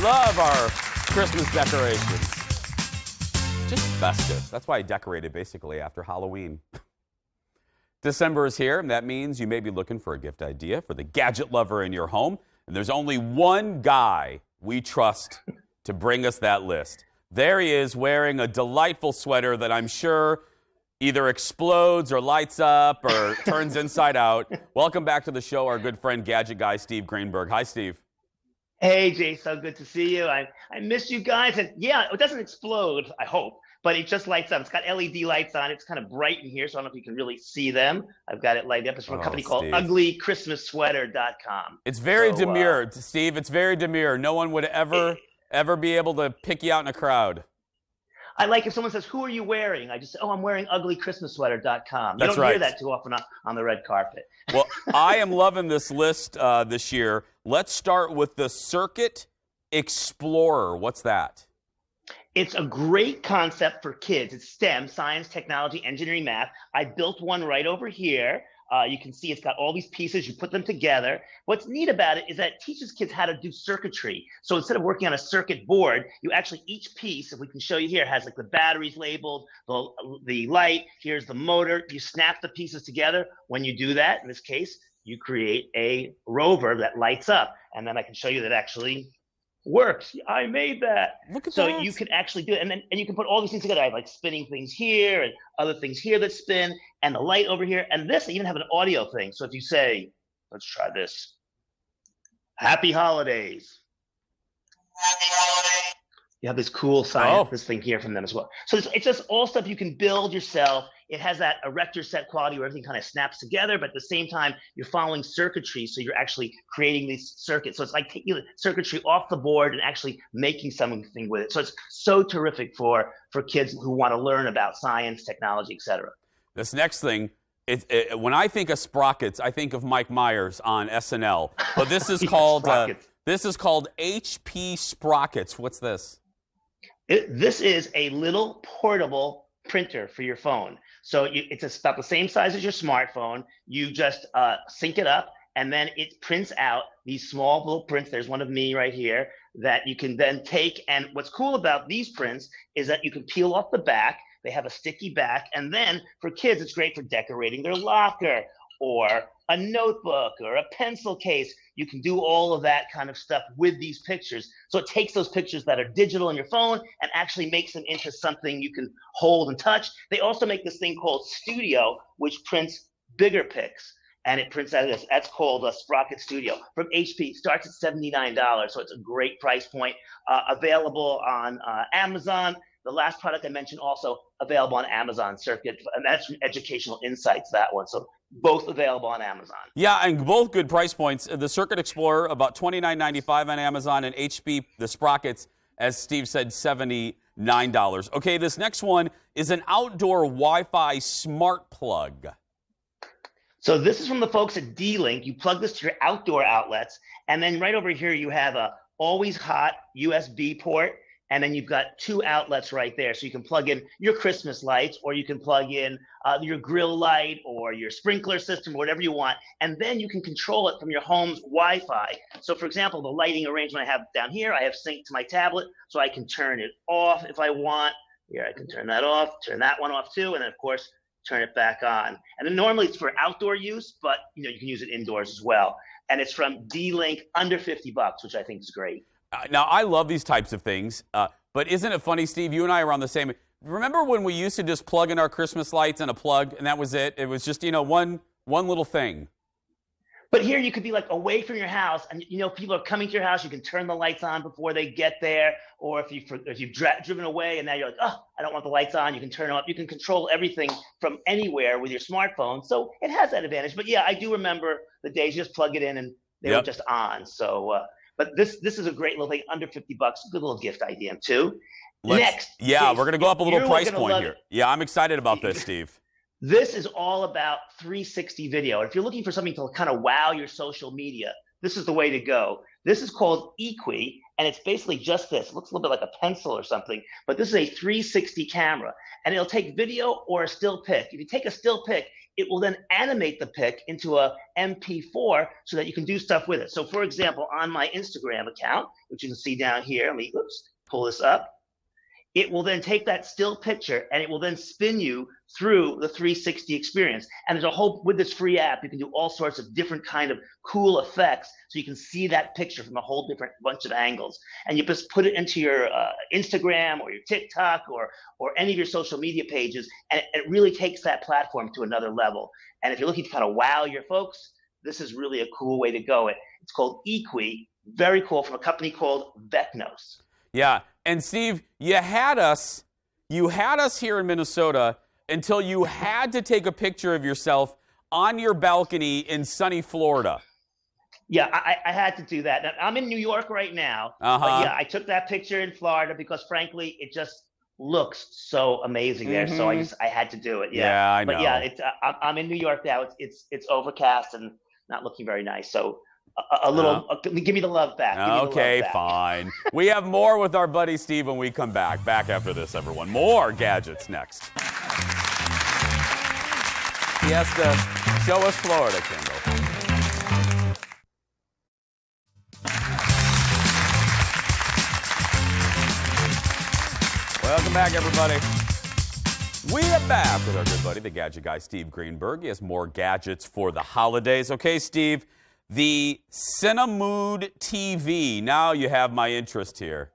Love our Christmas decorations. Just festive. That's why I decorated basically after Halloween. December is here, and that means you may be looking for a gift idea for the gadget lover in your home. And there's only one guy we trust to bring us that list. There he is wearing a delightful sweater that I'm sure either explodes or lights up or turns inside out. Welcome back to the show, our good friend Gadget Guy, Steve Greenberg. Hi, Steve. Hey, Jay, so good to see you. I miss you guys. And yeah, it doesn't explode, I hope, but it just lights up. It's got LED lights on. It's kind of bright in here, so I don't know if you can really see them. I've got it lighted up. It's from a company called uglychristmassweater.com. It's very demure, Steve. It's very demure. No one would ever be able to pick you out in a crowd. I like if someone says, "Who are you wearing?" I just say, "Oh, I'm wearing uglychristmassweater.com." You That's don't right. hear that too often on the red carpet. Well, I am loving this list this year. Let's start with the Circuit Explorer. What's that? It's a great concept for kids. It's STEM, science, technology, engineering, math. I built one right over here. You can see it's got all these pieces. You put them together. What's neat about it is that it teaches kids how to do circuitry. So instead of working on a circuit board, you actually, each piece, if we can show you here, has like the batteries labeled, the light, here's the motor. You snap the pieces together. When you do that, in this case, you create a rover that lights up. And then I can show you that actually works. I made that. Look at so that. You can actually do it, and you can put all these things together. I have like spinning things here and other things here that spin, and the light over here, and this I even have an audio thing. So if you say, let's try this, Happy Holidays. Happy Holidays. You have this cool sign, this thing here from them as well. So it's just all stuff you can build yourself. It has that erector set quality where everything kind of snaps together, but at the same time, you're following circuitry, so you're actually creating these circuits. So it's like taking the circuitry off the board and actually making something with it. So it's so terrific for kids who want to learn about science, technology, etc. This next thing, when I think of Sprockets, I think of Mike Myers on SNL. But this is called HP Sprockets. What's this? This is a little portable printer for your phone. So it's about the same size as your smartphone. You just sync it up, and then it prints out these small little prints. There's one of me right here that you can then take. And what's cool about these prints is that you can peel off the back. They have a sticky back. And then for kids, it's great for decorating their locker or a notebook or a pencil case. You can do all of that kind of stuff with these pictures. So it takes those pictures that are digital on your phone and actually makes them into something you can hold and touch. They also make this thing called Studio, which prints bigger pics. And it prints out of this. That's called a Sprocket Studio from HP. It starts at $79, so it's a great price point. Available on Amazon. The last product I mentioned also available on Amazon Circuit, and that's from Educational Insights, that one. So both available on Amazon. Yeah, and both good price points. The Circuit Explorer, about $29.95 on Amazon, and HP, the Sprockets, as Steve said, $79. Okay, this next one is an outdoor Wi-Fi smart plug. So this is from the folks at D-Link. You plug this to your outdoor outlets, and then right over here you have a always hot USB port. And then you've got two outlets right there. So you can plug in your Christmas lights, or you can plug in your grill light or your sprinkler system, whatever you want. And then you can control it from your home's Wi-Fi. So for example, the lighting arrangement I have down here, I have synced to my tablet, so I can turn it off if I want. Here, I can turn that off, turn that one off too, and then of course, turn it back on. And then normally it's for outdoor use, but you can use it indoors as well. And it's from D-Link, under $50, which I think is great. Now, I love these types of things, but isn't it funny, Steve, you and I are on the same. Remember when we used to just plug in our Christmas lights and a plug, and that was it? It was just, one little thing. But here you could be like away from your house, and people are coming to your house. You can turn the lights on before they get there, or if you've driven away and now you're like, oh, I don't want the lights on, you can turn them up. You can control everything from anywhere with your smartphone. So it has that advantage. But yeah, I do remember the days you just plug it in and they were just on. So. But this is a great little thing, under $50, good little gift idea too. Next. Yeah, we're going to go up a little price point here. Yeah, I'm excited about this, Steve. This is all about 360 video. If you're looking for something to kind of wow your social media, this is the way to go. This is called Equi, and it's basically just this. It looks a little bit like a pencil or something, but this is a 360 camera, and it'll take video or a still pic. If you take a still pic, it will then animate the pic into a MP4 so that you can do stuff with it. So for example, on my Instagram account, which you can see down here, let me pull this up. It will then take that still picture and it will then spin you through the 360 experience. And there's a whole, with this free app, you can do all sorts of different kind of cool effects so you can see that picture from a whole different bunch of angles. And you just put it into your Instagram or your TikTok or any of your social media pages, and it really takes that platform to another level. And if you're looking to kind of wow your folks, this is really a cool way to go. It's called Equi, very cool, from a company called Vecnos. Yeah, and Steve, you had us here in Minnesota until you had to take a picture of yourself on your balcony in sunny Florida. Yeah, I had to do that. Now, I'm in New York right now, but yeah, I took that picture in Florida because frankly, it just looks so amazing there. So I had to do it. Yeah, I know. But yeah, I'm in New York now. It's overcast and not looking very nice. So a little, give me the love back. Okay, fine. We have more with our buddy Steve when we come back. Back after this, everyone. More gadgets next. He has to show us Florida, Kendall. Welcome back, everybody. We are back with our good buddy, the Gadget Guy, Steve Greenberg. He has more gadgets for the holidays. Okay, Steve. The Cinemood TV. Now you have my interest here.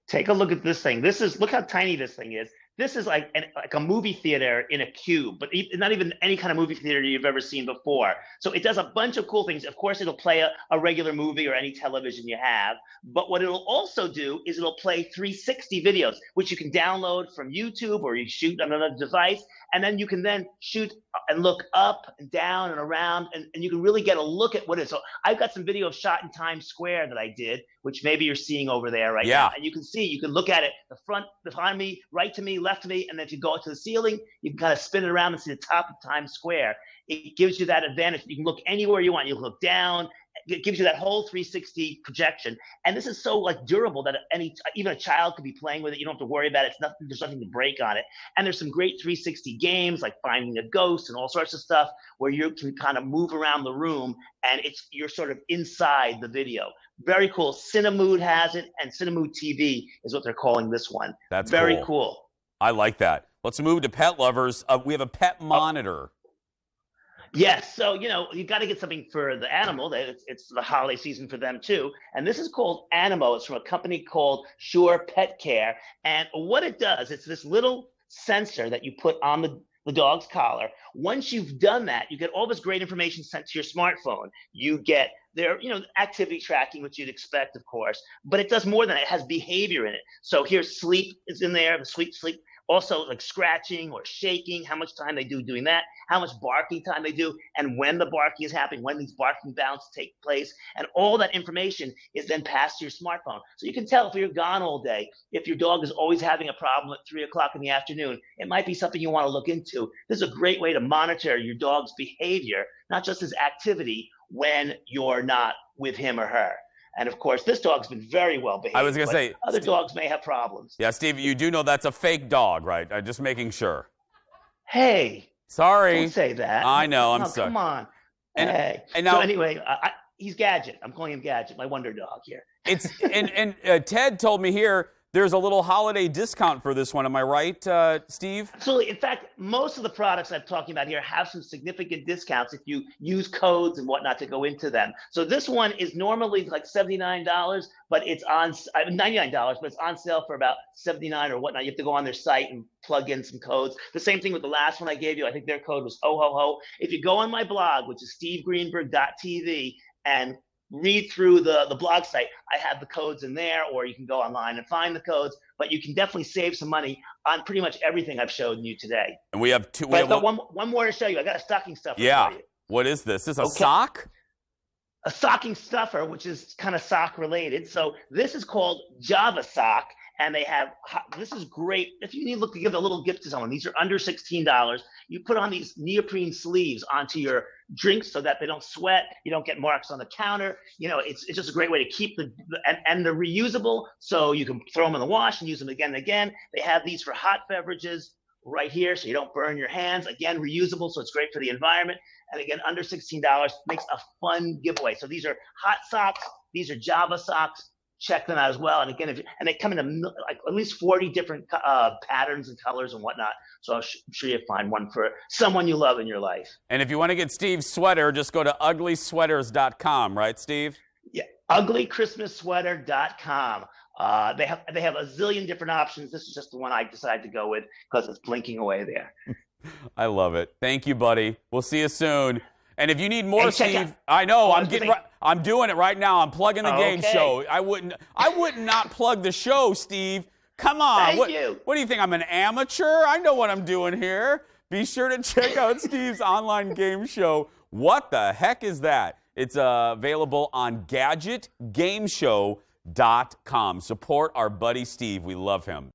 Take a look at this thing. Look how tiny this thing is. This is like a movie theater in a cube, but not even any kind of movie theater you've ever seen before. So it does a bunch of cool things. Of course, it'll play a regular movie or any television you have. But what it'll also do is it'll play 360 videos, which you can download from YouTube or you shoot on another device. And then you can then shoot and look up and down and around, and you can really get a look at what it is. So I've got some video shot in Times Square that I did, which maybe you're seeing over there right now. And you can look at it, the front, behind me, right to me, left to me, and then if you go up to the ceiling, you can kind of spin it around and see the top of Times Square. It gives you that advantage. You can look anywhere you want. You can look down. It gives you that whole 360 projection. And this is so like durable that even a child could be playing with it. You don't have to worry about it. There's nothing to break on it. And there's some great 360 games like Finding a Ghost and all sorts of stuff where you can kind of move around the room and you're sort of inside the video. Very cool. Cinemood has it, and Cinemood TV is what they're calling this one. That's very cool. I like that. Let's move to pet lovers. We have a pet monitor. Yes, so you got to get something for the animal. It's the holiday season for them too, and this is called Animo. It's from a company called Sure Pet Care, and what it does, it's this little sensor that you put on the dog's collar. Once you've done that, you get all this great information sent to your smartphone. You get their activity tracking, which you'd expect, of course, but it does more than that. It has behavior in it. So here's sleep is in there, the sleep. Also, like scratching or shaking, how much time they do doing that, how much barking time they do, and when the barking is happening, when these barking bouts take place. And all that information is then passed to your smartphone. So you can tell if you're gone all day, if your dog is always having a problem at 3 o'clock in the afternoon, it might be something you want to look into. This is a great way to monitor your dog's behavior, not just his activity when you're not with him or her. And of course, this dog's been very well behaved. I was going to say, other dogs may have problems. Yeah, Steve, you do know that's a fake dog, right? I'm just making sure. Hey. Sorry. Don't say that. I know, I'm sorry. Come on. And, hey. And now, so anyway, he's Gadget. I'm calling him Gadget, my wonder dog here. And Ted told me here, there's a little holiday discount for this one. Am I right, Steve? Absolutely. In fact, most of the products I'm talking about here have some significant discounts if you use codes and whatnot to go into them. So this one is normally like $79, but it's on $99, but it's on sale for about $79 or whatnot. You have to go on their site and plug in some codes. The same thing with the last one I gave you. I think their code was OHOHO. If you go on my blog, which is stevegreenberg.tv, and read through the blog site, I have the codes in there, or you can go online and find the codes, but you can definitely save some money on pretty much everything I've showed you today. And we have two. One more to show you. I got a stocking stuffer for you. What is this? Is this a sock? A stocking stuffer, which is kind of sock related. So this is called Java Sock, and they have, this is great. If you need to give a little gift to someone, these are under $16. You put on these neoprene sleeves onto your drinks so that they don't sweat, you don't get marks on the counter. It's just a great way to keep and they're reusable, so you can throw them in the wash and use them again and again. They have these for hot beverages, right here so you don't burn your hands. Again, reusable, so it's great for the environment. And again, under $16 makes a fun giveaway. So these are hot socks. These are Java socks. Check them out as well. And again, and they come in like at least 40 different patterns and colors and whatnot. So I'm sure you'll find one for someone you love in your life. And if you want to get Steve's sweater, just go to uglysweaters.com, right, Steve? Yeah, uglychristmassweater.com. They have a zillion different options. This is just the one I decided to go with because it's blinking away there. I love it. Thank you, buddy. We'll see you soon. And if you need more, Steve, I know I'm doing it right now. I'm plugging the game show. I would not plug the show, Steve. Come on. Thank you. What do you think? I'm an amateur? I know what I'm doing here. Be sure to check out Steve's online game show. What the heck is that? It's available on gadgetgameshow.com. Support our buddy Steve. We love him.